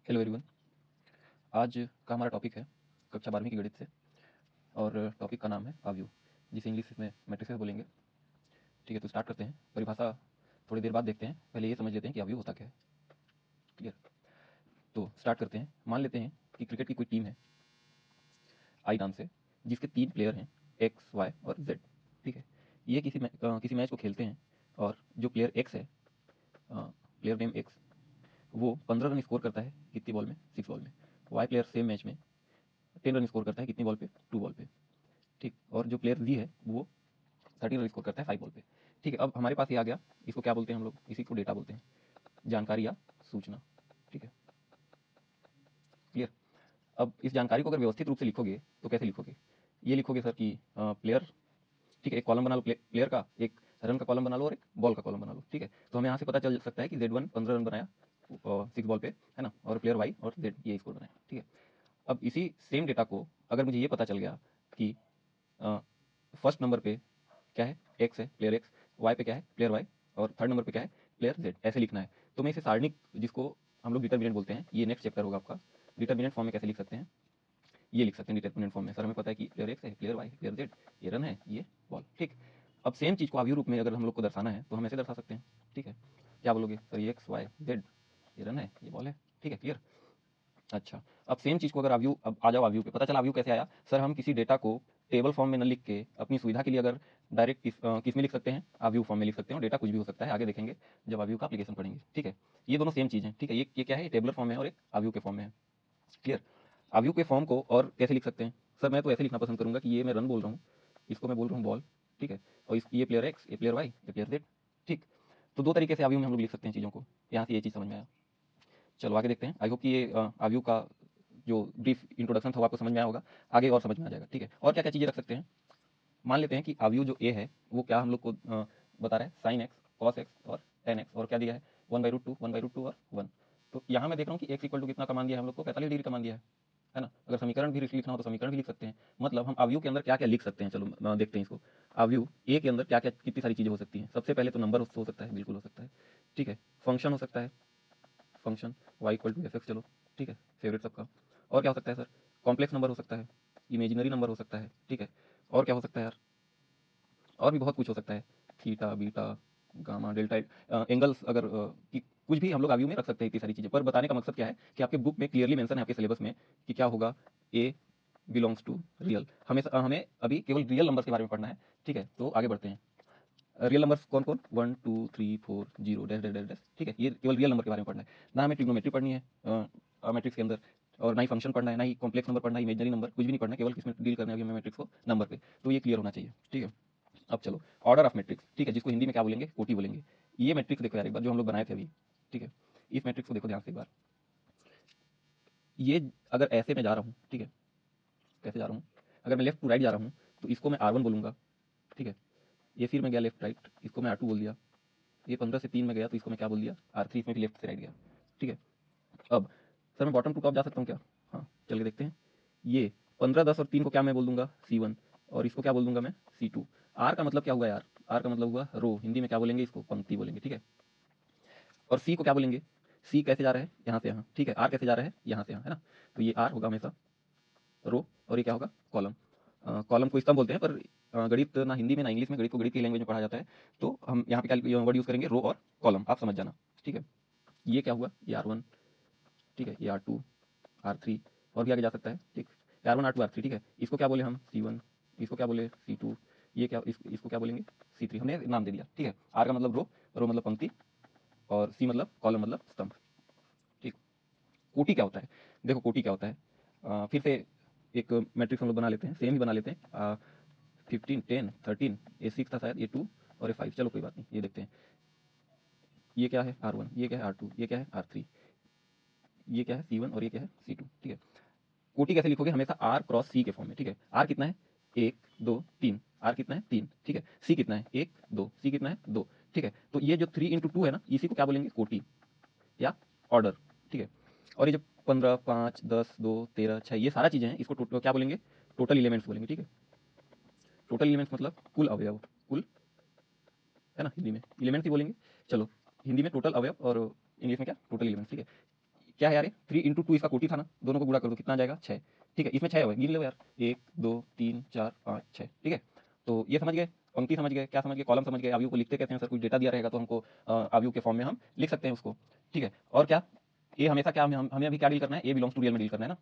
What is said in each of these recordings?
Hello everyone. आज का हमारा टॉपिक है कक्षा 12वीं की गणित से और टॉपिक का नाम है अवयव, जिसे इंग्लिश में मैट्रिसेस बोलेंगे। ठीक है, तो स्टार्ट करते हैं। परिभाषा थोड़ी देर बाद देखते हैं, पहले ये समझ लेते हैं कि अवयव होता क्या है। क्लियर? तो स्टार्ट करते हैं। मान लेते हैं कि क्रिकेट की कोई टीम है आई नाम से, जिसके 3 प्लेयर हैं एक्स, वाई और जेड। ठीक है, ये किसी मैच को खेलते हैं और जो प्लेयर एक्स है, प्लेयर नेम एक्स, वो 15 रन स्कोर करता है कितनी बॉल में? 6 बॉल में। वाई प्लेयर सेम मैच में 10 रन स्कोर करता है कितनी बॉल पे? 2 बॉल पे। ठीक, और जो प्लेयर जी है वो 13 रन स्कोर करता है 5 बॉल पे। ठीक है, अब हमारे पास ये आ गया। इसको क्या बोलते हैं हम लोग? इसी को डेटा बोलते हैं, जानकारी या सूचना। ठीक है, क्लियर? अब इस जानकारी को अगर व्यवस्थित रूप से लिखोगे तो कैसे लिखोगे? ये लिखोगे सर कि प्लेयर, ठीक है, एक कॉलम बना लो प्लेयर का, एक रन का कॉलम बना लो और एक बॉल का कॉलम बना लो। ठीक है, तो हमें यहाँ से पता चल सकता है कि Z1 15 रन बनाया 6 बॉल पे, है ना, और प्लेयर वाई और जेड ये स्कोर बनाया। ठीक है, अब इसी सेम डेटा को अगर मुझे ये पता चल गया कि फर्स्ट नंबर पे क्या है? एक्स है, प्लेयर एक्स। वाई पे क्या है? Player Y. और थर्ड नंबर पे क्या है? Player Z. ऐसे लिखना है। तो मैं इसे सारणिक, जिसको हम लोग डिटर्मिनेंट बोलते हैं, ये नेक्स्ट चैप्टर होगा आपका। डिटर्मिनेंट फॉर्म में कैसे लिख सकते हैं? ये लिख सकते हैं डिटर्मिनेंट फॉर्म में। सर हमें पता है कि प्लेयर एक्स है, प्लेयर वाई है, प्लेयर जेड, ये रन है, ये बॉल। ठीक, अब सेम चीज़ को अवयव रूप में अगर हम लोग को दर्शाना है तो हम ऐसे दर्शा सकते हैं। ठीक है, क्या बोलोगे? सर ये एक्स वाई जेड, ये रन है, ये बॉल है। ठीक है, क्लियर? अच्छा, अब सेम चीज़ को अगर अवयव, अब आ जाओ अवयव पे। पता चला अवयव कैसे आया? सर हम किसी डेटा को टेबल फॉर्म में न लिख के अपनी सुविधा के लिए अगर डायरेक्ट किस में लिख सकते हैं? अवयव फॉर्म में लिख सकते हैं। और डेटा कुछ भी हो सकता है, आगे देखेंगे जब अवयव का एप्लीकेशन पढ़ेंगे। ठीक है, ये दोनों सेम चीज़ है। ठीक है, ये क्या है? टेबलर फॉर्म में और एक अवयव के फॉर्म में है। क्लियर? अवयव के फॉर्म को और कैसे लिख सकते हैं? सर मैं तो ऐसे लिखना पसंद करूंगा कि ये मैं रन बोल रहा हूँ, इसको मैं बोल रहा हूँ बॉल। ठीक है, और ये प्लेयर एक्स, ये प्लेयर वाई, ये प्लेयर जेड। ठीक, तो दो तरीके से अवयव में हम लोग लिख सकते हैं चीज़ों को। यहाँ से ये चीज़ समझ में आया। चलो आगे देखते हैं। आई होप कि ये अवयव का जो ब्रीफ इंट्रोडक्शन था वो आपको समझ में आया होगा। आगे और समझ में आ जाएगा। ठीक है, और क्या क्या चीज़ें रख सकते हैं? मान लेते हैं कि अवयव जो ए है वो क्या हम लोग को बता रहा है? साइन एक्स, कॉस एक्स और टेन एक्स। और क्या दिया है? 1/√2, 1/√2 और 1। तो यहाँ मैं देख रहा हूँ कि एक्स इक्वल टू कितना कमान दिया है हम लोग को? 45 डिग्री कमान दिया है ना। अगर समीकरण भी लिखना हो तो समीकरण भी लिख सकते हैं। मतलब हम अवयव के अंदर क्या क्या लिख सकते हैं, चलो देखते हैं इसको। अवयव ए के अंदर क्या क्या कितनी सारी चीज़ें हो सकती हैं? सबसे पहले तो नंबर हो सकता है, बिल्कुल हो सकता है। ठीक है, फंक्शन हो सकता है, function Y equal to F X. चलो ठीक है, फेवरेट सबका। और क्या हो सकता है सर? कॉम्प्लेक्स नंबर हो सकता है, इमेजिनरी नंबर हो सकता है। ठीक है, और क्या हो सकता है यार? और भी बहुत कुछ हो सकता है, theta, beta, gamma, delta, angles, अगर कुछ भी हम लोग अवयव में रख सकते हैं। इतनी सारी चीज़ें, पर बताने का मकसद क्या है कि आपके बुक में क्लियरली मेंशन है, आपके सिलेबस में, कि क्या होगा? ए बिलोंग्स टू रियल। हमें अभी केवल रियल नंबर्स के बारे में पढ़ना है। ठीक है, तो आगे बढ़ते हैं। रियल नंबर्स कौन कौन? 1 2 3 4 0 डैश डैश डैश डैश। ठीक है, ये केवल रियल नंबर के बारे में पढ़ना है। ना हमें ट्रिग्नोमेट्री पढ़नी है मैट्रिक्स के अंदर, और ना ही फंक्शन पढ़ना है, ना ही कॉम्प्लेक्स नंबर पढ़ना है, इमेजनरी नंबर कुछ भी नहीं पढ़ना है। केवल किसमें डील करना है अभी हमें? मैट्रिक्स को, नंबर पे। तो ये क्लियर होना चाहिए। ठीक है, अब चलो ऑर्डर ऑफ मैट्रिक्स। ठीक है, जिसको हिंदी में क्या बोलेंगे? कोटि बोलेंगे। ये मैट्रिक्स देखो यार एक बार, जो हम लोग बनाए थे अभी। ठीक है, इस मैट्रिक्स को देखो ध्यान से एक बार। ये अगर ऐसे मैं जा रहा हूँ, ठीक है, कैसे जा रहा हूँ? अगर मैं लेफ्ट टू राइट जा रहा हूँ तो इसको मैं R1 बोलूँगा। ठीक है, ये फिर मैं गया लेफ्ट राइट, इसको मैं R2 बोल दिया। ये 15 से 3 में गया तो इसको मैं क्या बोल दिया? R3। इसमें भी लेफ्ट से राइट गया। ठीक है, अब सर मैं बॉटम टू टॉप जा सकता हूँ क्या? हाँ, चल के देखते हैं। ये 15, 10 और 3 को क्या मैं बोल दूंगा? C1। और इसको क्या बोल दूंगा मैं? C2। आर का मतलब क्या हुआ यार? आर का मतलब हुआ रो। हिंदी में क्या बोलेंगे? इसको पंक्ति बोलेंगे। ठीक है, और सी को क्या बोलेंगे? सी कैसे जा रहा है? यहाँ से यहाँ। ठीक है, आर कैसे जा रहा है? यहाँ से यहाँ, है ना। तो ये आर होगा हमेशा रो, और ये क्या होगा? कॉलम। कॉलम को स्तंभ बोलते हैं, पर गणित ना हिंदी में ना इंग्लिश में, गणित को गणित की लैंग्वेज में पढ़ा जाता है। तो हम यहाँ पे क्या वर्ड यूज़ करेंगे? रो और कॉलम, आप समझ जाना। ठीक है, ये क्या हुआ? ये R1। ठीक है, ये R2, R3, और भी आगे जा सकता है। ठीक, R1 R2 R3। ठीक है, इसको क्या बोले हम? C1। इसको क्या बोले? C2। ये क्या, इसको क्या बोलेंगे? C3। हमने नाम दे दिया। ठीक है, आर का मतलब रो, रो मतलब पंक्ति, और सी मतलब कॉलम मतलब स्तंभ। ठीक, कोटि क्या होता है? देखो कोटि क्या होता है, फिर से एक मैट्रिक्स हम लोग बना लेते हैं, सेम ही बना लेते हैं। 15 10 13, ये 6 था शायद, ये 2 और ये 5। चलो कोई बात नहीं, ये देखते हैं। ये क्या है? R1, ये क्या है? R2, ये क्या है? R3, ये क्या है? C1, और ये क्या है? C2। ठीक है, कोटि कैसे लिखोगे? हमेशा R क्रॉस C के फॉर्म में। ठीक है, R कितना है? 1 2 3। R कितना है? 3। ठीक है, C कितना है? 1 2। C कितना है? 2। ठीक है, तो ये जो 3 × 2 है ना, इसी को क्या बोलेंगे? कोटि या ऑर्डर। ठीक है, और ये जो 15 5 10 2 13 6 ये सारा चीज़ें हैं, इसको क्या बोलेंगे? टोटल एलिमेंट्स बोलेंगे। ठीक है, टोटल एलिमेंट्स मतलब कुल अवयव, कुल, है ना, हिंदी में एलिमेंट्स ही बोलेंगे। चलो, हिंदी में टोटल अवयव और इंग्लिश में क्या? Total elements. ठीक है, क्या है यार, 3 × 2 इसका कोटि था ना, दोनों को गुणा कर दो, कितना आ जाएगा 6। ठीक है, इसमें 6 है, गिन लो यार, 1 2 3 4 5 6। ठीक है, तो ये समझ गए, पंक्ति समझ गए, क्या समझ गए, कॉलम समझ गए। अवयव को लिखते कैसे हैं सर, कुछ डेटा दिया रहेगा तो हमको अवयव के फॉर्म में हम लिख सकते हैं उसको। ठीक है, और क्या, ये हमेशा क्या, हमें अभी क्या डील करना है, ए बिलोंग्स टू रियल में डील करना है ना।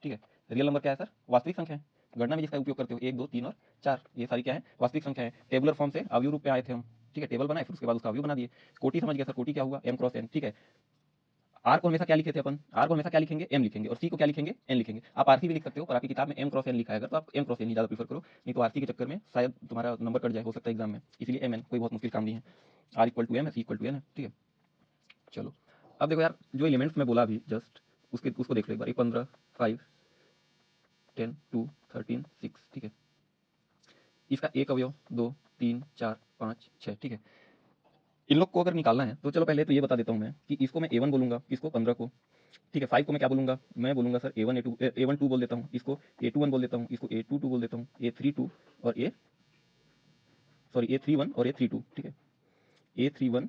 ठीक है, रियल नंबर क्या है सर, वास्तविक संख्या है। गणना में जिसका उपयोग करते हो 1 2 3 और 4, ये सारी क्या है, वास्तविक संख्या है। टेबुलर फॉर्म से अवयव रूप में आए थे हम। ठीक है, टेबल बनाए, फिर उसके बाद उसका अवयव बना दिए। कोटि समझ गए सर, कोटि क्या हुआ, m×n। ठीक है, आर को हमेशा क्या लिखे थे अपन, आर को हमेशा क्या लिखेंगे, एम लिखेंगे, और सी को क्या लिखेंगे, एन लिखेंगे। आप आरसी भी लिख सकते हो, पर आपकी किताब में m×n लिखा है, अगर तो आप m×n ही ज़्यादा प्रीफर करो, नहीं तो आरसी के चक्कर में शायद तुम्हारा नंबर कट जाए, हो सकता है एग्जाम में, इसलिए mn कोई बहुत मुश्किल काम नहीं है। r=m है, c=n है। ठीक है, चलो अब देखो यार, जो एलिमेंट्स मैं बोला अभी जस्ट, उसको देख लो एक बार, 15 5 10 2 13 6। ठीक है, इसका एक अवयव 2 3 4 5 6। ठीक है, इन लोग को अगर निकालना है तो चलो पहले तो ये बता देता हूँ मैं कि इसको मैं a1 बोलूंगा, किसको, 15 को। ठीक है, 5 को मैं क्या बोलूंगा, मैं बोलूंगा सर a1 a2 a1 2 बोल देता हूँ, इसको a21 बोल देता हूँ, इसको a22 बोल देता हूँ, a32 और a31 और a32। ठीक है, a31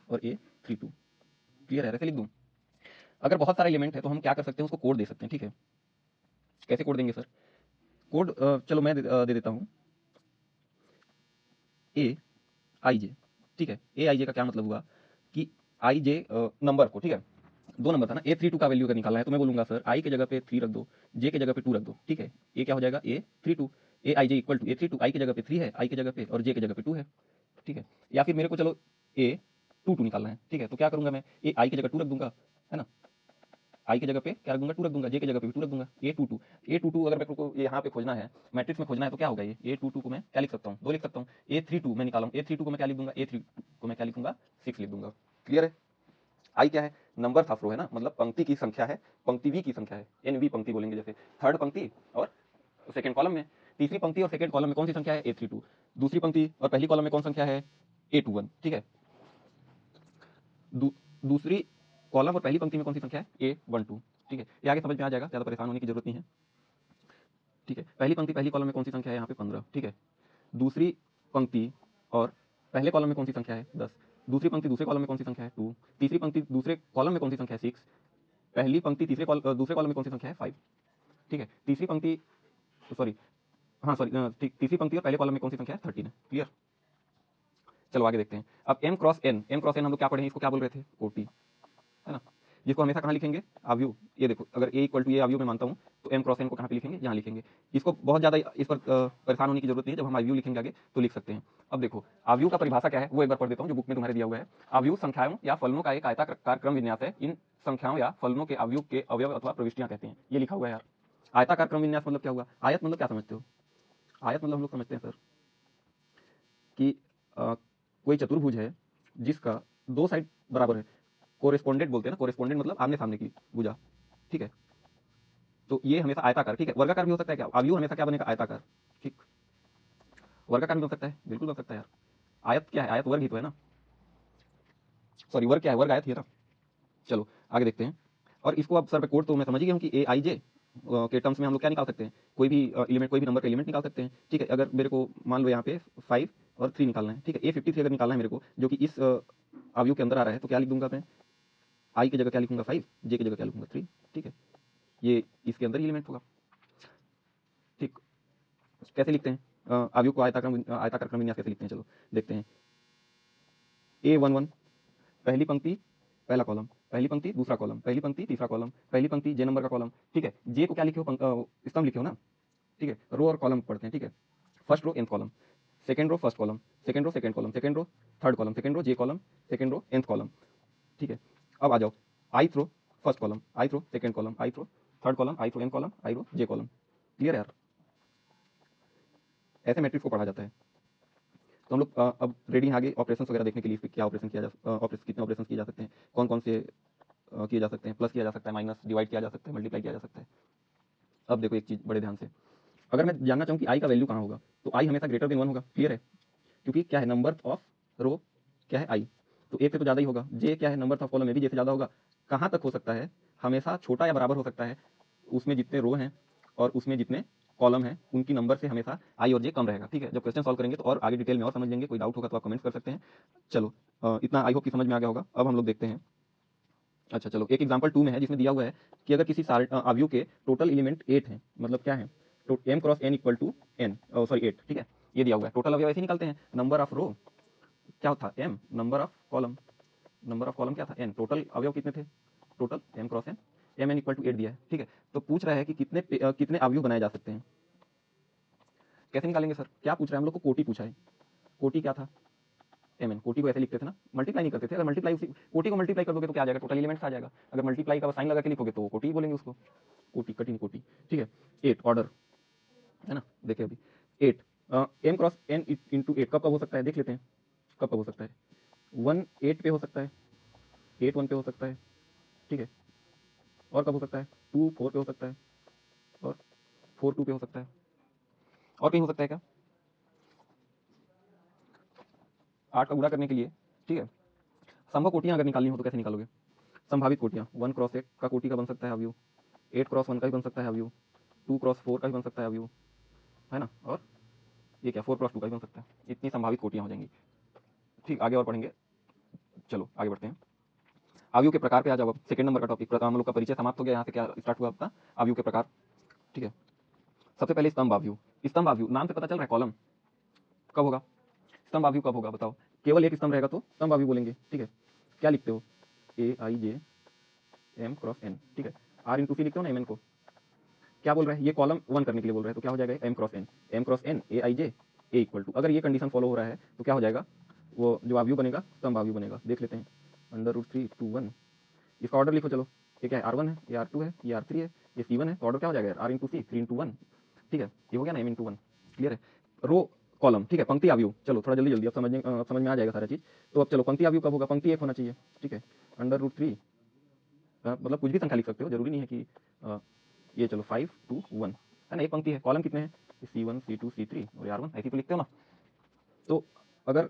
और a32, क्लियर है, ऐसे लिख दूँ। अगर बहुत सारे एलिमेंट है तो हम क्या कर सकते हैं, उसको कोड दे सकते हैं। ठीक है, कैसे कोड देंगे सर, कोड चलो मैं दे देता हूँ, ए आई जे। ठीक है, ए आई जे का क्या मतलब हुआ कि आई जे नंबर को, ठीक है, दो नंबर था ना, a32 का वैल्यू अगर निकालना है तो मैं बोलूंगा सर आई के जगह पे 3 रख दो, जे के जगह पे 2 रख दो। ठीक है, ए क्या हो जाएगा, a32, A I J equal to a32, आई की जगह पे 3 है, आई की जगह पे, और जे की जगह पे 2 है। ठीक है, या फिर मेरे को चलो a22 निकालना है। ठीक है, तो क्या करूंगा मैं, ए आई की जगह 2 रख दूंगा, है ना, आई की जगह पे क्या रख दूंगा, 2 रख दूंगा, जे की जगह पे भी 2 रख दूंगा, a22 अगर मेरे को यहाँ पे खोजना है, मैट्रिक्स में खोजना है, तो क्या होगा, ये a22 को मैं क्या लिख सकता हूँ, 2 लिख सकता हूँ। a32 मैं निकाला हूँ, a32 को मैं क्या लिख दूंगा, a32 को मैं क्या लिखूंगा, 6 लिख दूंगा। क्लियर है, आई क्या है, नंबर ऑफ रो है ना, मतलब पंक्ति की संख्या है, पंक्ति वी की संख्या है, एनवी पंक्ति बोलेंगे, जैसे थर्ड पंक्ति और सेकंड कॉलम में, तीसरी पंक्ति और सेकंड कॉलम में कौन सी संख्या है, a32, दूसरी पंक्ति और पहली कॉलम में कौन संख्या है, a21। ठीक है, दूसरी कॉलम और पहली पंक्ति में कौन सी संख्या है, a12। ठीक है, ये आगे समझ में आ जाएगा, ज़्यादा परेशान होने की जरूरत नहीं है। ठीक है, पहली पंक्ति पहली कॉलम में कौन सी संख्या है, यहाँ पे 15। ठीक है, दूसरी पंक्ति और पहले कॉलम में कौन सी संख्या है, 10। दूसरी पंक्ति दूसरे कॉलम में कौन सी संख्या है, 2। तीसरी पंक्ति दूसरे कॉलम में कौन सी संख्या है, 6। पहली पंक्ति दूसरे कॉलम में कौन सी संख्या है, 5। ठीक है, तीसरी पंक्ति, सॉरी, हाँ सॉरी, तीसरी पंक्ति और पहले कॉलम में कौन सी संख्या है, 13 है। क्लियर, चलो आगे देखते हैं। अब m×n हम लोग क्या पढ़े हैं, इसको क्या बोल रहे थे, कोटि, है ना, जिसको हमेशा कहाँ लिखेंगे, अवयव। ये देखो, अगर a=a अवयव में मानता हूँ तो m×n को कहाँ पे लिखेंगे, यहाँ लिखेंगे। इसको बहुत ज़्यादा इस पर परेशान होने की जरूरत नहीं है, जब हम अवयव लिखेंगे आगे तो लिख सकते हैं। अब देखो, अवयव का परिभाषा क्या है, वो एक बार पढ़ देता हूँ, जो बुक में तुम्हारे दिया हुआ है। अवयव संख्याओं या फलनों का एक आयताकार क्रम विन्यास है, इन संख्याओं या फलनों के अवयव के अवयव अथवा प्रविष्टियां कहते हैं। ये लिखा हुआ है यार। आयताकार क्रम विन्यास मतलब क्या हुआ, आयत मतलब क्या समझते हो, आयत मतलब हम लोग समझते हैं सर कि कोई चतुर्भुज है जिसका दो साइड बराबर है, कोरेस्पोंडेंट बोलते हैं ना, कोरेस्पोंडेंट मतलब आमने सामने की भुजा। ठीक है, तो ये हमेशा आयताकार। ठीक है, वर्गाकार भी हो सकता है क्या, अवयव हमेशा क्या बनेगा, आयताकार। ठीक, वर्गाकार भी बन सकता है, बिल्कुल बन सकता है यार। आयत क्या है, आयत वर्ग ही तो है ना, सॉरी वर्ग क्या है, वर्ग आयत ही है ना। चलो आगे देखते हैं। और इसको अब सर पे कोड तो मैं समझ ही गया हूँ कि ए आई जे के टर्म्स में हम लोग क्या निकाल सकते हैं, कोई भी एलिमेंट, कोई भी नंबर का एलिमेंट निकाल सकते हैं। ठीक है, अगर मेरे को मान लो यहाँ पे 5 और 3 निकालना है, ठीक है, a53 अगर निकालना है मेरे को, जो कि इस अवयव के अंदर आ रहा है, तो क्या लिख दूंगा मैं, आई की जगह क्या लिखूंगा, 5, जे की जगह क्या लिखूंगा, 3। ठीक है, ये इसके अंदर ही एलिमेंट होगा। ठीक, कैसे लिखते हैं अवयव को, आयताकार क्रम विन्यास कैसे लिखते हैं, चलो देखते हैं। a11 पहली पंक्ति पहला कॉलम, पहली पंक्ति दूसरा कॉलम, पहली पंक्ति तीसरा कॉलम, पहली पंक्ति जे नंबर का कॉलम। ठीक है, जे को क्या लिखे हो, स्तंभ लिखे हो ना। ठीक है, रो और कॉलम पढ़ते हैं। ठीक है, first row nth column, second row first column, second row second column, second row third column, second row j column, second row nth column. ठीक है, अब आ जाओ, ith row first column, ith row second column, ith row third column, ith row nth column, i row j column. Clear है यार, ऐसे matrix को पढ़ा जाता है। तो हम लोग अब रेडी हैं आगे ऑपरेशन वगैरह देखने के लिए, क्या ऑपरेशन किया कितने ऑपरेशन किए जा सकते हैं, कौन कौन से किए जा सकते हैं, प्लस किया जा सकता है, माइनस, डिवाइड किया जा सकता है, मल्टीप्लाई किया जा सकता है। अब देखो एक चीज़ बड़े ध्यान से, अगर मैं जानना चाहूँ कि आई का वैल्यू कहाँ होगा, तो आई हमेशा ग्रेटर देन 1 होगा। क्लियर है, क्योंकि क्या है, नंबर ऑफ रो क्या है, आई, तो एक से तो ज़्यादा ही होगा। जे क्या है, नंबर ऑफ कॉलम में भी जैसे ज़्यादा होगा। कहाँ तक हो सकता है, हमेशा छोटा या बराबर हो सकता है, उसमें जितने रो हैं और उसमें जितने कॉलम है उनकी नंबर से हमेशा आई और जे कम रहेगा। ठीक है, जब क्वेश्चन सॉल्व करेंगे तो और आगे डिटेल में और समझ लेंगे, कोई डाउट होगा तो आप कमेंट्स कर सकते हैं। चलो इतना आई होप कि समझ में आ गया होगा। अब हम लोग देखते हैं अच्छा चलो, एक एग्जांपल 2 में है जिसमें दिया हुआ है कि अगर किसी अवयव के टोटल एलिमेंट 8 हैं, मतलब क्या है, तो m cross n equal to n, sorry 8, ठीक है, ये दिया हुआ है। टोटल अवयव ऐसे ही निकालते हैं, नंबर ऑफ रो क्या था m, नंबर ऑफ कॉलम क्या था n, टोटल अवयव कितने थे, total m cross n, mn equal to 8 दिया है, ठीक है। तो पूछ रहा है कि कितने अवयव बनाए जा सकते हैं। कैसे निकालेंगे सर, क्या पूछ रहा है, हम लोग को कोटि पूछा है। कोटि क्या था, mn, कोटि को ऐसे लिखते थे ना, मल्टीप्लाई नहीं करते थे। अगर मल्टीप्लाई उसी कोटि को मल्टीप्लाई कर दोगे तो क्या आ जाएगा, टोटल एलिमेंट्स आ जाएगा। अगर मल्टीप्लाई का साइन लगा के लिखोगे तो कोटि बोलेंगे उसको, कोटि, कठिन कोटि, ठीक है। 8 ऑर्डर है ना, देखिए अभी 8 m क्रॉस n इंटू 8 कब कब हो सकता है, देख लेते हैं कब कब हो सकता है। 1 8 पे हो सकता है, 8 1 पे हो सकता है, ठीक है। और कब हो सकता है, 2 4 पे हो सकता है, और 4 2 पे हो सकता है। और कहीं हो सकता है क्या, 8 का गुणा करने के लिए, ठीक है। संभव कोटियां अगर निकालनी हो तो कैसे निकालोगे, संभावित कोटियां, 1 क्रॉस 8 का कोटि का बन सकता है अवयव, 8 क्रॉस 1 का भी बन सकता है अवयव, 2 क्रॉस 4 का भी बन सकता है अवयव, है ना, और ये क्या 4 क्रॉस 2 का भी बन सकता है। इतनी संभावित कोटियां हो जाएंगी, ठीक। आगे और पढ़ेंगे, चलो आगे बढ़ते हैं। अवयव के प्रकार पे आ जाओ, अब सेकंड नंबर का टॉपिक, हम लोग का परिचय समाप्त हो गया। यहाँ से क्या स्टार्ट हुआ आपका, अवयव के प्रकार, ठीक है। सबसे पहले स्तंभ अवयव, स्तंभ अवयव नाम से पता चल रहा है, कॉलम कब होगा, स्तंभ अवयव कब होगा बताओ, केवल एक स्तंभ रहेगा तो स्तंभ अवयव बोलेंगे, ठीक है। क्या लिखते हो, ए I J M cross N, ठीक है, आर इंटू सी लिखते हो ना, एम एन को। क्या बोल रहा है, ये कॉलम 1 करने के लिए बोल रहा है, तो क्या हो जाएगा, M cross N A I J A equal to, अगर ये कंडीशन फॉलो हो रहा है तो क्या हो जाएगा, वो जो अवयव बनेगा स्तंभ अवयव बनेगा। देख लेते हैं, √3 2 1, इसका ऑर्डर लिखो चलो, ये क्या है, R1 है, ये R2 है, ये R3 है, ये C1 है, तो ऑर्डर क्या हो जाएगा, R इंटू सी, 3 इंटू 1, ठीक है। ये हो गया ना, M इंटू 1, क्लियर है। रो कॉलम, ठीक है। पंक्ति अवयव, चलो थोड़ा जल्दी जल्दी, अब समझ में आ जाएगा सारा चीज। तो अब चलो, पंक्ति अवयव कब होगा, पंक्ति 1 होना चाहिए, ठीक है। √3, मतलब कुछ भी संख्या लिख सकते हो, जरूरी नहीं है कि ये चलो 5 2 1, है ना, एक पंक्ति है। कॉलम कितने हैं, C1 C2 C3 और R1, ऐसे तो लिखते हो ना। तो अगर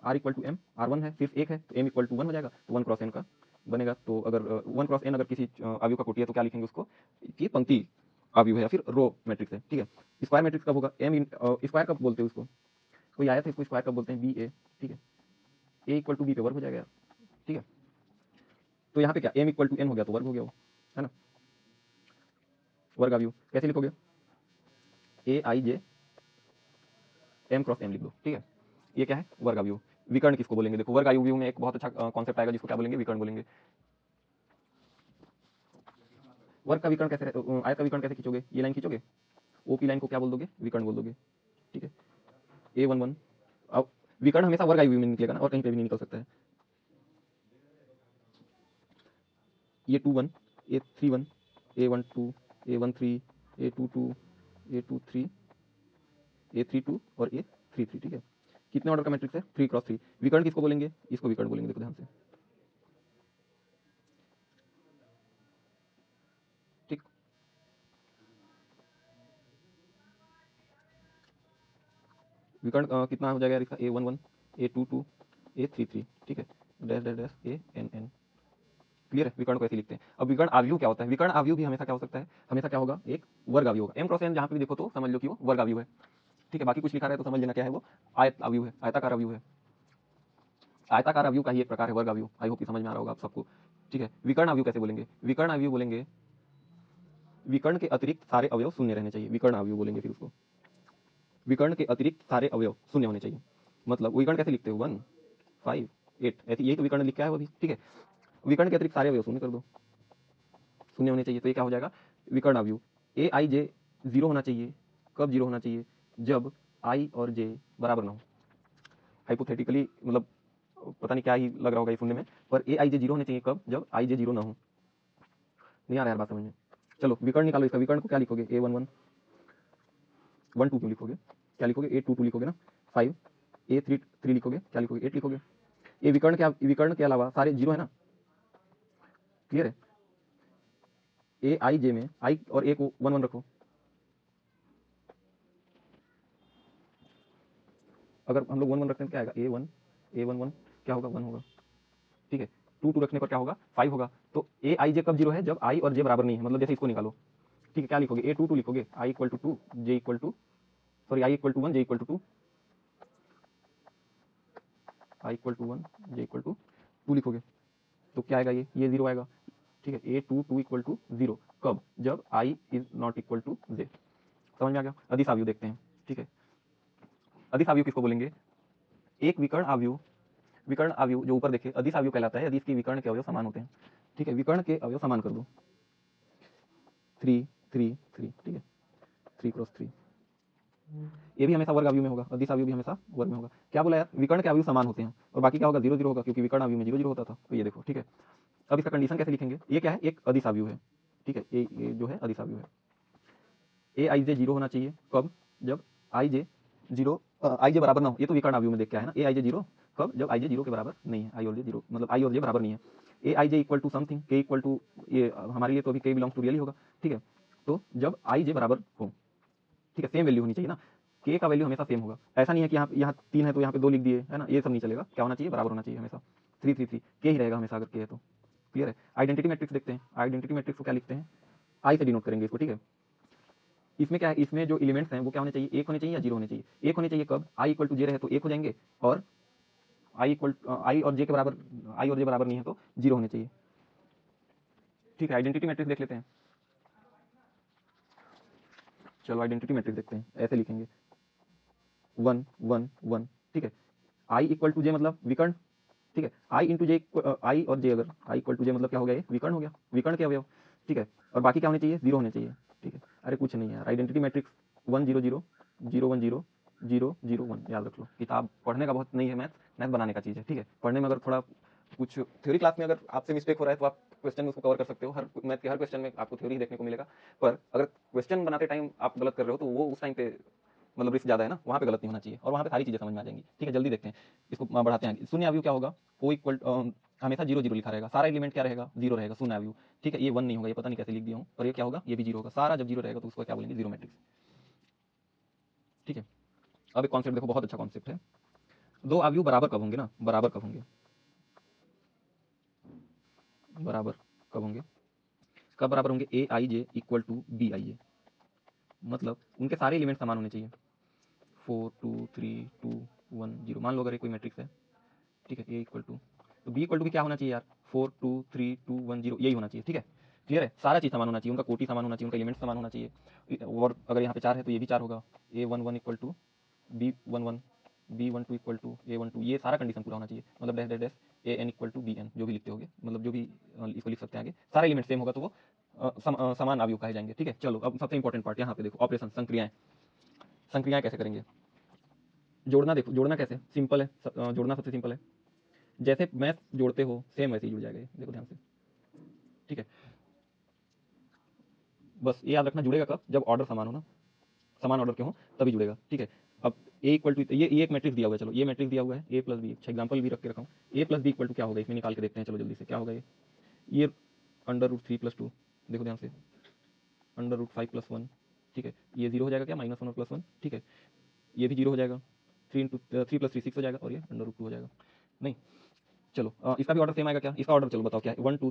R equal to M, R1 है, सिर्फ एक है, तो M इक्वल टू 1 हो जाएगा, तो 1 क्रॉस n का बनेगा। तो अगर 1 क्रॉस n अगर किसी अवयव का कोटि है तो क्या लिखेंगे उसको, कि पंक्ति अवयव है या फिर रो मैट्रिक्स है, ठीक है। स्क्वायर मैट्रिक्स कब होगा, स्क्वायर कब बोलते हैं उसको, कोई आया था इसको स्क्वायर कब बोलते हैं, BA, ठीक है। A इक्वल टू बी पे वर्ग हो जाएगा यार, ठीक है। तो यहाँ पे क्या, M इक्वल टू n हो गया तो वर्ग हो गया वो, है ना। वर्ग अवयव कैसे लिखोगे, AIJ M क्रॉस M लिख दो, ठीक है। ये क्या है, वर्ग अवयव। विकर्ण किसको बोलेंगे, देखो वर्ग अवयव में एक बहुत अच्छा कॉन्सेप्ट आएगा जिसको क्या बोलेंगे, विकर्ण बोलेंगे। वर्ग का विकर्ण कैसे, आयत का विकर्ण कैसे खींचोगे, ये लाइन खींचोगे, ओ की लाइन को क्या बोल दोगे, विकर्ण बोल दोगे, ठीक है। A11, अब विकर्ण हमेशा वर्ग अवयव में निकलेगा ना, और कहीं पे भी नहीं निकल सकता है। ये 21, A31, A12, A13, A22, A23, A32 और A33, ठीक है। कितने ऑर्डर का मैट्रिक्स है, 3 क्रॉस 3। विकर्ण किसको बोलेंगे, इसको विकर्ण बोलेंगे, देखो ध्यान से, ठीक। विकर्ण कितना हो जाएगा इसका, A11, A22, A33, ठीक है, dash dash dash ANN, clear है। विकर्ण को ऐसे लिखते हैं। अब विकर्ण अवयव क्या होता है, विकर्ण अवयव भी हमेशा क्या हो सकता है, हमेशा क्या होगा, एक वर्ग अवयव होगा। M क्रॉस n जहाँ पे भी देखो तो समझ लो कि वो वर्ग अवयव है, ठीक है। बाकी कुछ लिखा रहा है तो समझ लेना क्या है वो, आयत अवयव है, आयताकार अवयव है। आयताकार अवयव का ही एक प्रकार है वर्ग अवयव। आई होप कि समझ में आ रहा होगा आप सबको, ठीक है। विकर्ण अवयव कैसे बोलेंगे, विकर्ण अवयव बोलेंगे, विकर्ण के अतिरिक्त सारे अवयव शून्य रहने चाहिए, विकर्ण अवयव बोलेंगे फिर उसको। विकर्ण के अतिरिक्त सारे अवयव शून्य होने चाहिए, मतलब विकर्ण कैसे लिखते हो, 1 5 8, ऐसे यही तो विकर्ण लिख के आया वो भी, ठीक है। विकर्ण के अतिरिक्त सारे अवयव शून्य कर दो, शून्य होने चाहिए, तो ये क्या हो जाएगा, विकर्ण अवयव। AIJ 0 होना चाहिए, कब 0 होना चाहिए, जब I और J बराबर ना हो। हाइपोथेटिकली मतलब पता नहीं क्या ही लग रहा होगा ये सुनने में, पर AIJ 0 होने चाहिए कब, जब IJ 0 ना हो। नहीं आ रहा यार बात समझ में, चलो विकर्ण निकालो इसका। विकर्ण को क्या लिखोगे, A11, 1 2 क्यों लिखोगे, क्या लिखोगे, A22 लिखोगे ना, 5, A33 लिखोगे, क्या लिखोगे, 8 लिखोगे। ये विकर्ण के अलावा सारे 0 है ना, क्लियर है। AIJ में I और A को 1 1 रखो, अगर हम लोग 1 1 रखते हैं तो क्या आएगा, A11 क्या होगा, 1 होगा, ठीक है। 2 2 रखने पर क्या होगा, 5 होगा। तो AIJ कब 0 है, जब I और J बराबर नहीं है, मतलब जैसे इसको निकालो, ठीक है। क्या लिखोगे, A22 लिखोगे, I equal to 2, J equal to, sorry I equal to 1, J equal to 2, I equal to 1, J equal to 2 लिखोगे, तो क्या आएगा, ये 0 आएगा, ठीक है। ए टू टू इक्वल टू 0 कब, जब I is not equal to जे। समझ में आ गया। अदिश आव्यूह देखते हैं, ठीक है। अदिश आव्यूह किसको बोलेंगे, एक विकर्ण आव्यूह, विकर्ण आव्यूह जो ऊपर देखे अदिश आव्यूह कहलाता है। अदिश के विकर्ण के अवयव समान होते हैं, ठीक है। विकर्ण के अवयव समान कर दो, 3 3 3, ठीक है, 3 क्रॉस 3। ये भी हमेशा वर्ग आव्यूह में होगा, अदिश आव्यूह भी हमेशा वर्ग में होगा। क्या बोला यार, विकर्ण के आव्यूह समान होते हैं और बाकी क्या होगा, 0 0 होगा, क्योंकि विकर्ण आव्यूह में 0 0 होता था। तो ये देखो, ठीक है। अब इसका कंडीशन कैसे लिखेंगे, ये क्या है, एक अदिश आव्यूह है, ठीक है। ये जो है अदिश आव्यूह है। ए आई जे 0 होना चाहिए कब, जब आई जे 0, आई जे बराबर ना हो। ये तो विकर्ण आव्यूह में देख के आया ना, ए आई जे 0 कब, जब आई जे 0 के बराबर नहीं है, आई और जे 0, मतलब आई और जे बराबर नहीं है। ए I J equal to something, के इक्वल टू, ये हमारे लिए तो अभी के बिलोंग्स टू रियल ही होगा, ठीक है। तो जब आई जे बराबर हो, ठीक है, सेम वैल्यू होनी चाहिए ना, के का वैल्यू हमेशा सेम होगा। ऐसा नहीं है कि यहाँ 3 है तो यहाँ पे 2 लिख दिए, है ना, ये सब नहीं चलेगा। क्या होना चाहिए, बराबर होना चाहिए हमेशा। 3 3 3 के ही रहेगा हमेशा, अगर के है तो। क्लियर है। आइडेंटिटी मैट्रिक्स देखते हैं। आइडेंटिटी मैट्रिक्स को क्या लिखते हैं, आई से डिनोट करेंगे इसको, ठीक है। इसमें क्या है, इसमें जो एलिमेंट्स हैं वो क्या होने चाहिए, 1 होने चाहिए या 0 होने चाहिए। 1 होने चाहिए कब, आई इक्वल टू जे रहे तो 1 हो जाएंगे, और आई और जे के बराबर, आई और जे बराबर नहीं है तो 0 होने चाहिए, ठीक है। आइडेंटिटी मैट्रिक्स देख लेते हैं। चलो आइडेंटिटी मैट्रिक्स देखते हैं, ऐसे लिखेंगे 1 1 1, ठीक है। आई इक्वल टू जे मतलब विकर्ण, ठीक है। आई इंटू जे, आई और जे, अगर आई इक्वल टू जे मतलब क्या हो गया, ये विकर्ण हो गया, विकर्ण के अवयव, ठीक है। और बाकी क्या होने चाहिए, 0 होने चाहिए, ठीक है। अरे कुछ नहीं यार, आइडेंटिटी मैट्रिक्स 1 0 0 0 1 0 0 0 1, याद रख लो। किताब पढ़ने का बहुत नहीं है, मैथ मैथ बनाने का चीज़ है, ठीक है। पढ़ने में अगर थोड़ा कुछ थ्योरी क्लास में अगर आपसे मिस्टेक हो रहा है तो आप क्वेश्चन में उसको कवर कर सकते हो। हर मैथ के हर क्वेश्चन में आपको थ्योरी देखने को मिलेगा, पर अगर क्वेश्चन बनाते टाइम आप गलत कर रहे हो तो वो उस टाइम पे मतलब रिस्क ज़्यादा है ना, वहाँ पे गलत नहीं होना चाहिए, और वहाँ पे सारी चीज़ें समझ में आ जाएंगी, ठीक है। जल्दी देखते हैं इसको, बढ़ाते हैं। शून्य आव्यूह क्या होगा, ओ इक्वल हमेशा 0 0 लिखा रहेगा, सारा एलिमेंट क्या रहेगा, 0 रहेगा, शून्य आव्यूह, ठीक है। ये 1 नहीं होगा, ये पता नहीं कैसे लिख दिया हूँ, और ये क्या होगा, ये भी 0 होगा। सारा जब 0 रहेगा तो उसको क्या बोलेंगे, 0 मैट्रिक्स, ठीक है। अब एक कॉन्सेप्ट देखो, बहुत अच्छा कॉन्सेप्ट है। दो आव्यूह बराबर कब होंगे ना, बराबर कब होंगे, बराबर कब होंगे, कब बराबर होंगे, ए I J equal to B I ए, मतलब उनके सारे एलिमेंट समान होने चाहिए। 4 2 3 2 1 0, मान लो अगर ये कोई मैट्रिक्स है, ठीक है। ए इक्वल टू, तो बी इक्वल टू भी क्या होना चाहिए यार, 4 2 3 2 1 0, यही होना चाहिए, ठीक है। क्लियर है। सारा चीज समान होना चाहिए, उनका कोटि समान होना चाहिए, उनका एलिमेंट समान होना चाहिए। और अगर यहाँ पे 4 है तो ये भी 4 होगा। A 1 1 equal to b 1 1, b 1 2 equal to a 1 2, ये सारा कंडीशन पूरा होना चाहिए। मतलब dash dash dash a n equal to b n, जो भी लिखते होगे, मतलब जो भी इसको लिख सकते हैं आगे, सारा एलिमेंट सेम होगा तो वो समान आव्यूह कहे जाएंगे, ठीक है। चलो अब सबसे इंपॉर्टेंट पार्ट यहाँ पे देखो, ऑपरेशन, संक्रियाएं। संक्रियाएं कैसे करेंगे, जोड़ना देखो, जोड़ना कैसे सिंपल है, जोड़ना सबसे सिंपल है। जैसे मैथ जोड़ते हो सेम वैसे ही जुड़ जाएगा ये, देखो ध्यान से, ठीक है। बस ये याद रखना, जुड़ेगा कब, जब ऑर्डर समान हो ना, समान ऑर्डर के हो तभी जुड़ेगा, ठीक है। अब ए इक्वल टू, ये एक मैट्रिक्स दिया हुआ है, चलो ये मैट्रिक्स दिया हुआ है ए प्लस बी, अच्छा एग्जाम्पल भी रख के रखा हूँ। ए प्लस बी इक्वल टू क्या होगा, इसमें निकाल के देखते हैं, चलो जल्दी से। क्या होगा ये अंडर रूट 3 प्लस 2, देखो ध्यान से, अंडर रूट 5 प्लस 1, ठीक है। ये 0 हो जाएगा क्या, -1 और +1, ठीक है। ये भी 0 हो जाएगा, 3 प्लस 3 6 हो जाएगा, और ये अंडर रूट 2 हो जाएगा। नहीं, चलो इसका भी ऑर्डर सेम आएगा क्या, इसका ऑर्डर चलो बताओ क्या है, 1 2,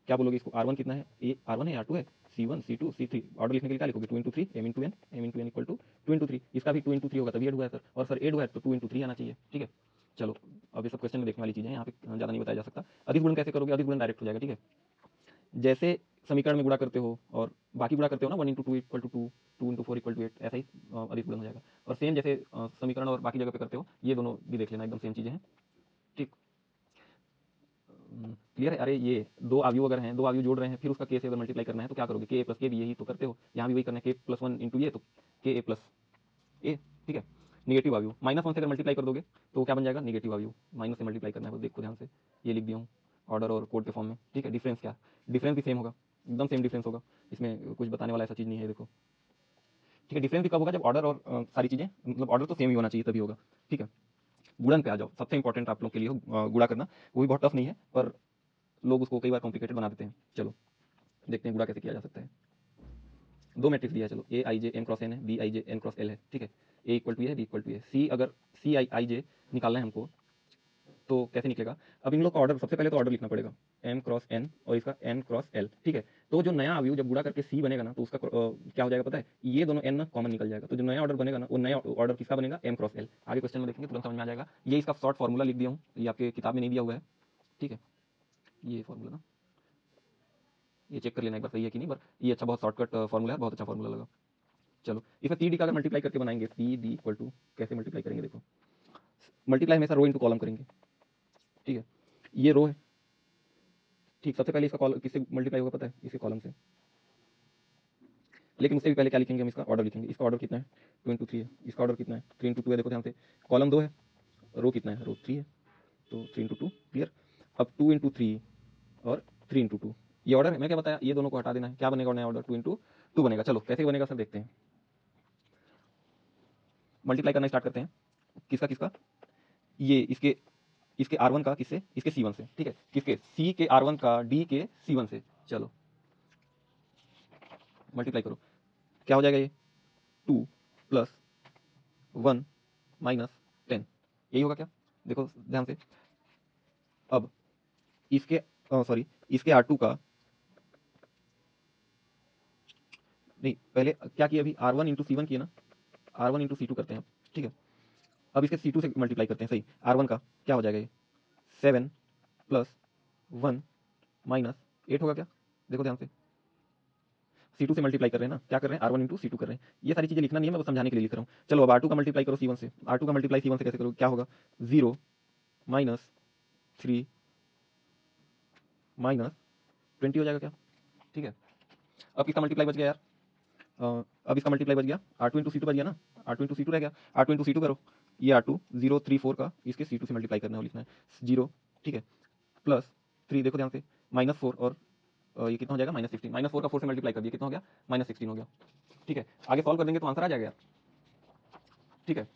क्या बोलोगे इसको, R1 कितना है, ए R1 है या R2 है, C1 C2 C3, ऑर्डर लिखने के लिए क्या लिखोगे, 2 × 3 m × n, m × n equal to 2 × 3, इसका भी 2 × 3 होगा तभी ऐड हुआ है सर, और सर ऐड हुआ है तो 2 × 3 आना चाहिए, ठीक है। चलो अब ये सब क्वेश्चन में देखने वाली चीज़ें हैं, यहाँ पे ज़्यादा नहीं बताया जा सकता। अधिक गुणन कैसे करोगे, अधिक गुणन डायरेक्ट हो जाएगा, ठीक है। जैसे समीकरण में गुणा करते हो और बाकी गुणा करते हो ना, 1 × 2 इक्वल टू 2, 2 × 4 इक्वल टू 8, ऐसा ही अधिक गुणन हो जाएगा। और सेम जैसे समीकरण और बाकी जगह पे करते हो, ये दोनों भी देख लेना, एकदम सेम चीज़ें हैं, ठीक। क्लियर है। अरे ये दो आव्यूह अगर हैं, दो आव्यूह जोड़ रहे हैं, फिर उसका के से अगर मल्टीप्लाई करना है तो क्या करोगे, के ए प्लस के भी, यही तो करते हो, यहाँ भी वही करना है, के प्लस 1 इंटू ये, तो के ए प्लस ए, ठीक है। निगेटिव आव्यूह, -1 से अगर मल्टीप्लाई कर दोगे तो क्या बन जाएगा, निगेटिव आव्यूह, माइनस से मल्टीप्लाई करना है, बस देखो ध्यान से, ये लिख दिया हूँ ऑर्डर और कोड के फॉर्म में, ठीक है। डिफरेंस क्या, डिफरेंस भी सेम होगा, एकदम सेम डिफरेंस होगा, इसमें कुछ बताने वाला ऐसा चीज़ नहीं है, देखो, ठीक है। डिफरेंस भी कब होगा, जब ऑर्डर और सारी चीज़ें, मतलब ऑर्डर तो सेम ही होना चाहिए तभी होगा, ठीक है। गुणन पे आ जाओ, सबसे इंपॉर्टेंट आप लोग के लिए गुणा करना, वो भी बहुत टफ नहीं है, पर लोग उसको कई बार कॉम्प्लिकेटेड बना देते हैं। चलो देखते हैं गुणा कैसे किया जा सकता है। दो मैट्रिक्स दिया है, चलो A I J m cross n है, B I J n cross l है, ठीक है। ए इक्वल टू है, बी इक्वल टू है, सी, अगर सी आई जे निकालना है हमको तो कैसे निकलेगा। अब इन लोग का ऑर्डर, सबसे पहले तो ऑर्डर लिखना पड़ेगा, m क्रॉस n और इसका n क्रॉस l, ठीक है। तो जो नया अवयव जब गुणा करके c बनेगा ना, तो उसका क्या हो जाएगा पता है, ये दोनों n ना कॉमन निकल जाएगा, तो जो नया ऑर्डर बनेगा ना, वो नया ऑर्डर किसका बनेगा, m क्रॉस l। आगे क्वेश्चन में देखेंगे तुरंत समझ में आ जाएगा, ये इसका शॉर्ट फॉर्मूला लिख दिया हूँ, ये आपके किताब में नहीं दिया हुआ है, ठीक है। ये फॉर्मूला ना, ये चेक कर लेना एक बार सही है कि नहीं, पर ये अच्छा बहुत शॉर्टकट फॉर्मूला है, बहुत अच्छा फॉर्मूला लगा। चलो इसमें सी डी का अगर मल्टीप्लाई करके बनाएंगे, सी डी इक्वल टू कैसे मल्टीप्लाई करेंगे, देखो मल्टीप्लाई हमेशा रो इंटू कॉलम करेंगे, ठीक है, ये रो है, ठीक, सबसे पहले इसका कॉलम किससे मल्टीप्लाई होगा पता है, इसके कॉलम से, लेकिन उससे भी पहले क्या लिखेंगे, हम इसका ऑर्डर लिखेंगे, इसका ऑर्डर कितना है 2 × 3 है, इसका ऑर्डर कितना है 3 × 2 है, देखो ध्यान से, कॉलम 2 है, रो कितना है, रो 3 है, तो 3 × 2 क्लियर। अब 2 × 3 और 3 × 2 ये ऑर्डर है, मैं क्या बताया, ये दोनों को हटा देना है, क्या बनेगा नया ऑर्डर 2 × 2 बनेगा। चलो कैसे बनेगा सर देखते हैं, मल्टीप्लाई करना स्टार्ट करते हैं, किसका किसका, ये इसके इसके R1 का किससे, इसके C1 से, ठीक है, किसके C के R1 का D के C1 से, चलो मल्टीप्लाई करो, क्या हो जाएगा ये 2 + 1 - 10, यही होगा क्या, देखो ध्यान से। अब इसके सॉरी इसके R2 का, नहीं पहले क्या किया, अभी R1 × C1 किया ना, R1 × C2 करते हैं, ठीक है, अब इसके C2 से मल्टीप्लाई करते हैं, सही, R1 का क्या हो जाएगा ये 7 + 1 - 8 होगा क्या, देखो ध्यान से, C2 से मल्टीप्लाई कर रहे हैं ना, क्या कर रहे हैं R1 × C2 कर रहे हैं, ये सारी चीजें लिखना नहीं है, मैं बस समझाने के लिए लिख रहा हूँ। चलो अब R2 का मल्टीप्लाई करो C1 से, R2 का मल्टीप्लाई C1 से कैसे करोगे, क्या होगा 0 - 3 - 20 हो जाएगा क्या, ठीक है। अब किसका मल्टीप्लाई बच गया यार, अब इसका मल्टीप्लाई बच गया, R2 × C2 बच गया ना, R2 × C2 रह गया, R2 × C2 करो, ये R2 0 3 4 का इसके C2 से मल्टीप्लाई करना है और लिखना है 0, ठीक है, +3, देखो ध्यान से, -4 और ये कितना हो जाएगा -16, -4 का 4 से मल्टीप्लाई कर दिया, कितना हो गया -16 हो गया, ठीक है। आगे सॉल्व कर देंगे तो आंसर आ जाएगा यार, ठीक है।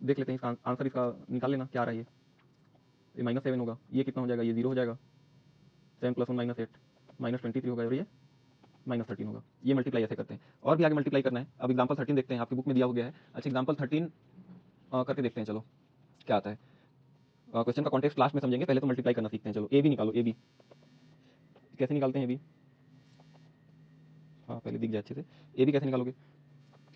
देख लेते हैं इसका आंसर, इसका निकाल लेना क्या आ रहा है, ये -7 होगा, ये कितना हो जाएगा, ये 0 हो जाएगा, 7 + 1 - 8 -23 होगा, और ये -13 होगा। ये मल्टीप्लाई ऐसे करते हैं, और भी आगे मल्टीप्लाई करना है। अब एग्जाम्पल 13 देखते हैं, आपकी बुक में दिया हो गया है। अच्छा एग्जाम्पल 13 करके देखते हैं, चलो क्या आता है। क्वेश्चन का कॉन्टेक्स्ट लास्ट में समझेंगे, पहले तो मल्टीप्लाई करना सीखते हैं। चलो ए बी निकालो, ए बी कैसे निकालते हैं, ए बी, हाँ पहले दिख जाए अच्छे से, ए बी कैसे निकालोगे,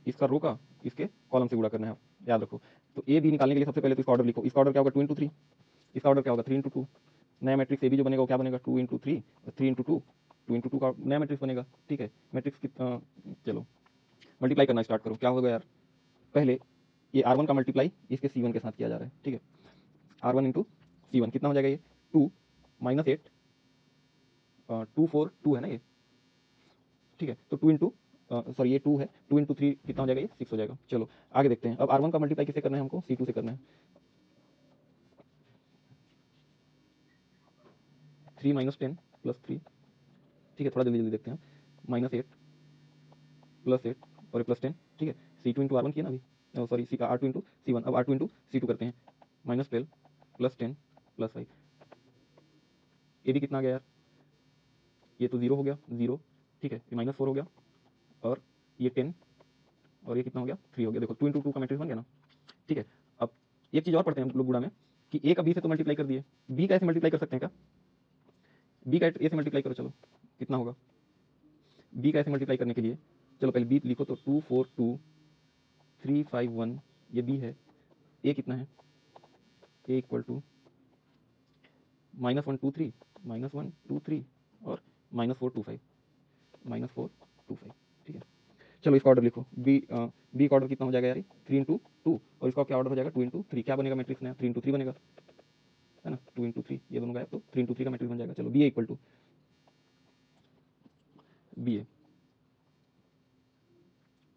इसका रो का इसके कॉलम से गुणा करना है, याद रखो। तो ए बी निकालने के लिए सबसे पहले तो इसका ऑर्डर लिखो, इसका ऑर्डर क्या होगा 2 × 3, इसका ऑर्डर क्या होगा 3 × 2, नया मैट्रिक्स ए बी जो बनेगा वो क्या बनेगा 2 × 3 और 3 × 2, 2 × 2 का नया मैट्रिक्स बनेगा, ठीक है। मैट्रिक्स कितना, चलो मल्टीप्लाई करना स्टार्ट करो, क्या होगा यार, पहले ये R1 का मल्टीप्लाई इसके C1 के साथ किया जा रहा है, ठीक है, R1 × C1 कितना हो जाएगा ये 2 - 8 2 4 2 है ना ये, ठीक है, तो 2 सॉरी ये 2 है, 2 × 3 कितना हो जाएगा ये 6 हो जाएगा। चलो आगे देखते हैं, अब R1 का मल्टीप्लाई किससे करना है हमको, C2 से करना है, 3 - 10 + 3, ठीक है, थोड़ा जल्दी जल्दी देखते हैं, -8 + 8 और +10, ठीक है, C2 × R1 किया ना अभी, सॉरी R2 × C1, अब R2 × C2 करते हैं, -12 + 10 + 5, ये भी कितना आ गया यार, ये तो 0 हो गया 0, ठीक है, ये -4 हो गया और ये 10 और ये कितना हो गया 3 हो गया, देखो 2 × 2 का मैट्रिक्स बन गया ना, ठीक है। अब एक चीज़ और पढ़ते हैं हम लोग गुणा में, कि ए का बी से तो मल्टीप्लाई कर दिए, बी का ऐसे मल्टीप्लाई कर सकते हैं क्या, बी का ए से मल्टीप्लाई करो, चलो कितना होगा, बी का ऐसे मल्टीप्लाई करने के लिए चलो पहले बी लिखो, तो 2 4 2 3 5 1, ये बी है, ए कितना है, ए इक्वल टू -1 2 3 -1 2 3 और -4 2 5 -4 2 5, ठीक है। चलो इसका ऑर्डर लिखो, बी बी का ऑर्डर कितना हो जाएगा यार 3 × 2, और इसका क्या ऑर्डर हो जाएगा 2 × 3, क्या बनेगा मैट्रिक्स नया 3 × 3 बनेगा, है ना, 2 × 3 ये दोनों गए तो 3 × 3 का मैट्रिक्स बन जाएगा। चलो b a equal to b a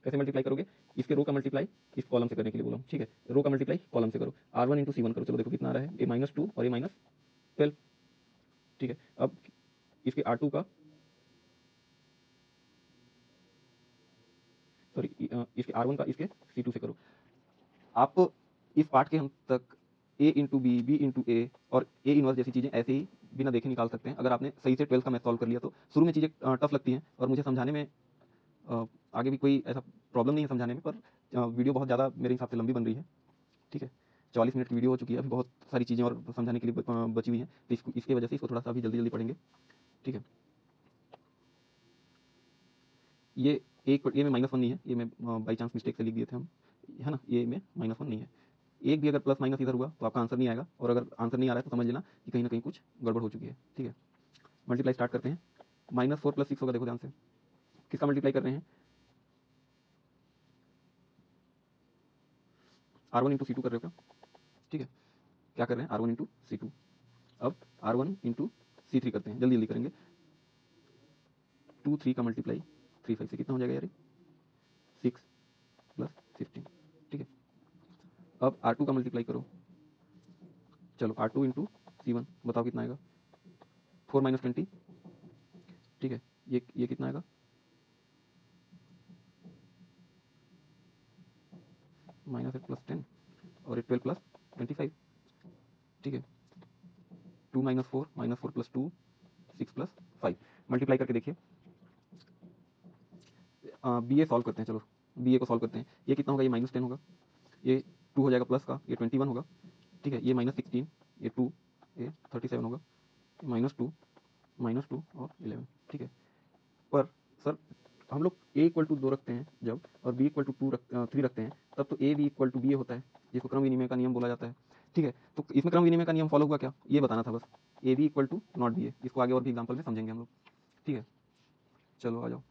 कैसे मल्टीप्लाई करोगे, इसके रो का मल्टीप्लाई इस कॉलम से करने के लिए बोला, ठीक है, रो का मल्टीप्लाई कॉलम से करो, R1 × C1 करो, चलो देखो कितना आ रहा है, ये -2 और ये -12, ठीक है। अब इसके R2 का सॉरी इसके R1 का इसके C2 से करो। आप इस पार्ट के हम तक a × b b × a और a इनवर्स जैसी चीज़ें ऐसे ही बिना देखे निकाल सकते हैं, अगर आपने सही से 12th का मैथ सॉल्व कर लिया तो। शुरू में चीज़ें टफ लगती हैं और मुझे समझाने में आगे भी कोई ऐसा प्रॉब्लम नहीं है समझाने में, पर वीडियो बहुत ज़्यादा मेरे हिसाब से लंबी बन रही है, ठीक है, 44 मिनट की वीडियो हो चुकी है, अभी बहुत सारी चीज़ें और समझाने के लिए बची हुई हैं, तो इसकी वजह से इसको थोड़ा सा अभी जल्दी जल्दी पढ़ेंगे, ठीक है। ये ए में -1 नहीं है, ये मैं बाई चांस मिस्टेक से लिख दिए थे हम, है ना, ये में -1 नहीं है। एक भी अगर प्लस माइनस इधर हुआ तो आपका आंसर नहीं आएगा, और अगर आंसर नहीं आ रहा है तो समझ लेना कि कहीं ना कहीं कुछ गड़बड़ हो चुकी है। ठीक है, मल्टीप्लाई स्टार्ट करते हैं। -4 + 6 होगा, देखो ध्यान से, किसका मल्टीप्लाई कर रहे हैं, R1 इंटू C2 कर रहे हो क्या? ठीक है, क्या कर रहे हैं, R1 इंटू C2। अब R1 इंटू C3 करते हैं, जल्दी जल्दी करेंगे। 2 3 का मल्टीप्लाई 3 5 से कितना हो जाएगा यार, 6 + 15। ठीक है, अब R2 का मल्टीप्लाई करो, चलो R2 इंटू C1 बताओ कितना आएगा, 4 - 20। ठीक है, ये कितना आएगा, -8 + 10 और 12 + 25। ठीक है, 2 - 4 -4 + 2 6 + 5। मल्टीप्लाई करके देखिए, बी ए सॉल्व करते हैं, चलो बी ए को सॉल्व करते हैं। ये कितना होगा, ये -10 होगा, ये 2 हो जाएगा प्लस का, ये 21 होगा। ठीक है, ये -16, ये 2, ये 37 होगा, -2 -2 और 11। ठीक है, पर सर हम लोग a = 2 रखते हैं जब, और b = 3 रखते हैं तब, तो a b = b होता है, जिसको क्रम विनिमय का नियम बोला जाता है। ठीक है, तो इसमें क्रम विनिमय का नियम फॉलो हुआ क्या, ये बताना था बस। a b = not b a, इसको आगे और भी एग्जाम्पल में समझेंगे हम लोग। ठीक है, चलो आ जाओ।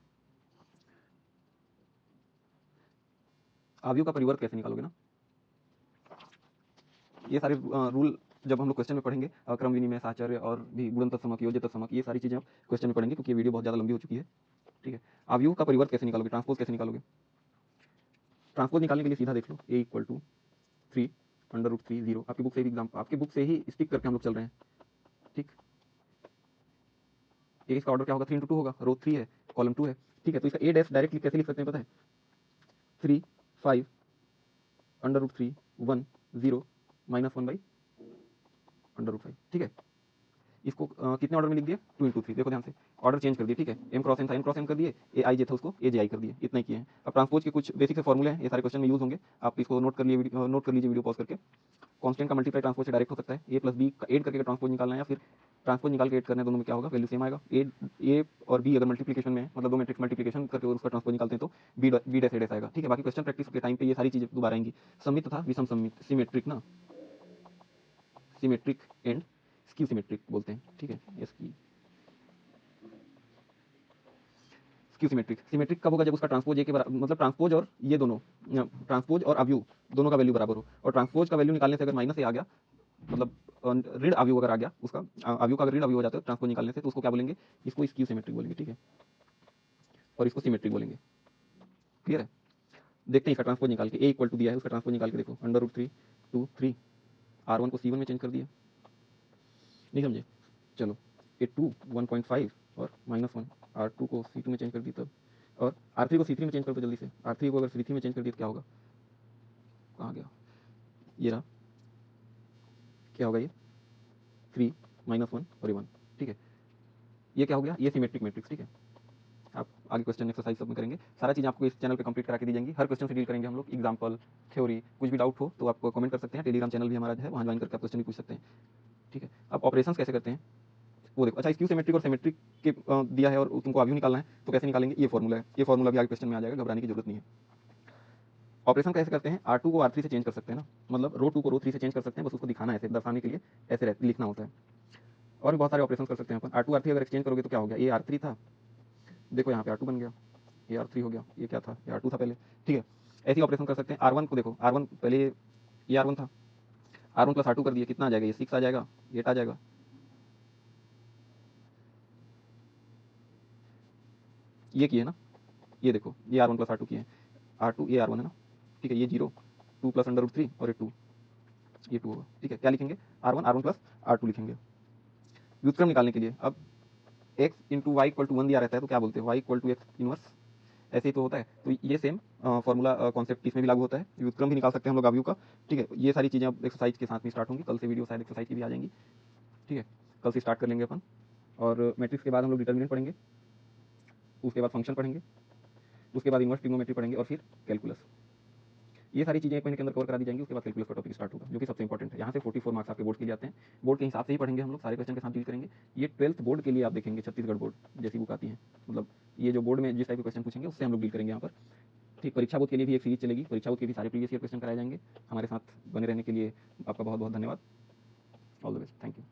अवयव का परिवर्त कैसे निकालोगे ना, ये सारे रूल जब हम लोग क्वेश्चन में पढ़ेंगे, क्रम विनिमय, साहचर्य और भी गुणन तत्समक, योज्य तत्समक, ये सारी चीजें आप क्वेश्चन में पढ़ेंगे, क्योंकि ये वीडियो बहुत ज़्यादा लंबी हो चुकी है। ठीक है, अवयव का परिवर्त कैसे निकालोगे, ट्रांसपोज कैसे निकालोगे। ट्रांसपोज निकालने के लिए सीधा देख लो, a = 3 √3 0। आपकी बुक से ही एग्जाम्पल, आपकी बुक से ही स्टिक करके हम लोग चल रहे हैं। ठीक, ए इसका ऑर्डर क्या होगा, 3 × 2 होगा, रो 3 है, कॉलम 2 है। ठीक है, तो इसका a डैश डायरेक्टली कैसे लिख सकते हैं पता है, 3 5 √3 1 0 -1/√5। ठीक है, इसको कितने ऑर्डर में लिख दिया, 2 × 3। देखो ध्यान से, ऑर्डर चेंज कर दिए। ठीक है, m × n था, n × n कर दिए, ए आई जे था उसको ए जे आई कर दिए, इतना ही किए हैं। अब ट्रांसपोज के कुछ बेसिक से फॉर्मूले हैं, ये सारे क्वेश्चन में यूज होंगे, आप इसको नोट कर लीजिए वीडियो पॉज करके। कांस्टेंट का मल्टीप्लाई ट्रांसपोज से डायरेक्ट हो सकता है, a + b का ऐड करके ट्रांसपोज निकालना है, या फिर ट्रांसपोज निकाल के ऐड करना है, दोनों में क्या होगा, वैल्यू सेम आएगा। ए और बी अगर मल्टीप्लिकेशन में है, मतलब दो मैट्रिक्स मल्टीप्लिकेशन करके उसका ट्रांसपोज निकालते हैं तो बी डैश ए डैश आएगा। ठीक है, बाकी क्वेश्चन प्रैक्टिस के टाइम पे ये सारी चीजें दोबारा आएंगी। सममित तथा विषम सममित, सिमेट्रिक ना, सिमेट्रिक एंड स्क्यू सिमेट्रिक बोलते हैं। ठीक है, स्क्यू सिमेट्रिक, सिमेट्रिक कब होगा, जब उसका ट्रांसपोज ए के बराबर, मतलब ट्रांसपोज और ये दोनों, ट्रांसपोज और अवयव दोनों का वैल्यू बराबर हो, और ट्रांसपोज का वैल्यू निकालने से अगर माइनस ए आ गया, मतलब ऋण अवयव अगर आ गया उसका, अवयव का अगर ऋण अवयव हो जाता है ट्रांसपोज निकालने से, तो उसको क्या बोलेंगे, इसको स्क्यू सिमेट्रिक बोलेंगे। ठीक है, और इसको सिमेट्रिक बोलेंगे। क्लियर है, देखते हैं इसका ट्रांसपोज निकाल के, a = दिया है, उसका ट्रांसपोज निकाल के देखो, √3 2 3, R1 को C1 में चेंज कर दिया, नहीं समझे, चलो ये 2 1.5 और -1, R2 को C2 में चेंज कर दी तब, और R3 को C3 में चेंज कर दो जल्दी से, R3 को अगर C3 में चेंज कर दिया तो क्या होगा, कहाँ गया, ये रहा, क्या होगा ये 3 -1 और ये 1। ठीक है, ये क्या हो गया, ये सिमेट्रिक मैट्रिक्स। ठीक है, आप आगे क्वेश्चन एक्सरसाइज सब में करेंगे, सारा चीज़ आपको इस चैनल पे कंप्लीट करा के दी जाएंगी, हर क्वेश्चन से डील करेंगे हम लोग, एग्जाम्पल, थ्योरी, कुछ भी डाउट हो तो आप कमेंट कर सकते हैं, टेलीग्राम चैनल भी हमारा है, वहाँ ज्वाइन करके आप क्वेश्चन भी पूछ सकते हैं। ठीक है, अब ऑपरेशंस कैसे करते हैं वो देखो। अच्छा, स्क्यू सिमेट्रिक और सिमेट्रिक के दिया है और तुमको अवयव निकालना है, तो कैसे निकालेंगे, ये फॉर्मूला है, ये फॉर्मूला भी आगे क्वेश्चन में आ जाएगा, घबराने की जरूरत नहीं है। ऑपरेशन कैसे करते हैं, R2 को R3 से चेंज कर सकते हैं ना, मतलब रो 2 को रो 3 से चेंज कर सकते हैं, बस उसको दिखाना है, ऐसे दर्शाने के लिए ऐसे लिखना होता है। और भी बहुत सारे ऑपरेशन कर सकते हैं अपन। R2 R3 अगर एक्सचेंज करोगे तो क्या हो गया, ये R3 था, देखो यहाँ पे R2 बन गया, ये R3 हो गया, ये क्या था, ये R2 था पहले। ठीक है, ऐसे ही ऑपरेशन कर सकते हैं। R1 को देखो, R1 पहले ये R1 था, R1 + R2 कर दिए, कितना आ जाएगा, ये 6 आ जाएगा, 8 आ जाएगा। ये किए ना, ये देखो, ये R1 + R2 किए हैं, R2 ये R1 है ना। ठीक है, ये 0 2 + √3 और ये 2, ये 2 होगा। ठीक है, क्या लिखेंगे, R1 + R2 लिखेंगे। व्युत्क्रम निकालने के लिए अब x × y = 1 दिया रहता है, तो क्या बोलते हैं, y = x इनवर्स, ऐसे ही तो होता है। तो ये सेम फॉर्मूला कॉन्सेप्ट इसमें भी लागू होता है, व्युत्क्रम भी निकाल सकते हैं हम लोग अवयव का। ठीक है, ये सारी चीज़ें अब एक्सरसाइज के साथ में स्टार्ट होंगी, कल से वीडियो शायद एक्सरसाइज की भी आ जाएंगी। ठीक है, कल से स्टार्ट कर लेंगे अपन, और मैट्रिक्स के बाद हम लोग डिटर्मिनेंट पढ़ेंगे, उसके बाद फंक्शन पढ़ेंगे, उसके बाद इन्वर्स ट्रिग्नोमेट्री पढ़ेंगे, और फिर कैलकुलस। ये सारी चीज़ें 1 महीने के अंदर कवर करा दी जाएंगी। उसके बाद कैलकुलस का टॉपिक स्टार्ट होगा, जो कि सबसे इंपॉर्टेंट है। यहाँ से 44 मार्क्स आपके बोर्ड के लिए आते हैं, बोर्ड के हिसाब से ही पढ़ेंगे हम लोग, सारे क्वेश्चन के साथ डील करेंगे। ये 12th बोर्ड के लिए आप देखेंगे, छत्तीसगढ़ बोर्ड जैसी बुक आती है, मतलब ये जो बोर्ड में जिस टाइप के क्वेश्चन पूछेंगे उससे हम लोग डील करेंगे यहाँ पर। ठीक, परीक्षा बोर्ड के लिए भी एक सीरीज चलेगी, परीक्षा बोर्ड के भी सारे प्रीवियस ईयर क्वेश्चन कराए जाएंगे। हमारे साथ बने रहने के लिए आपका बहुत बहुत धन्यवाद। All the best, thank you.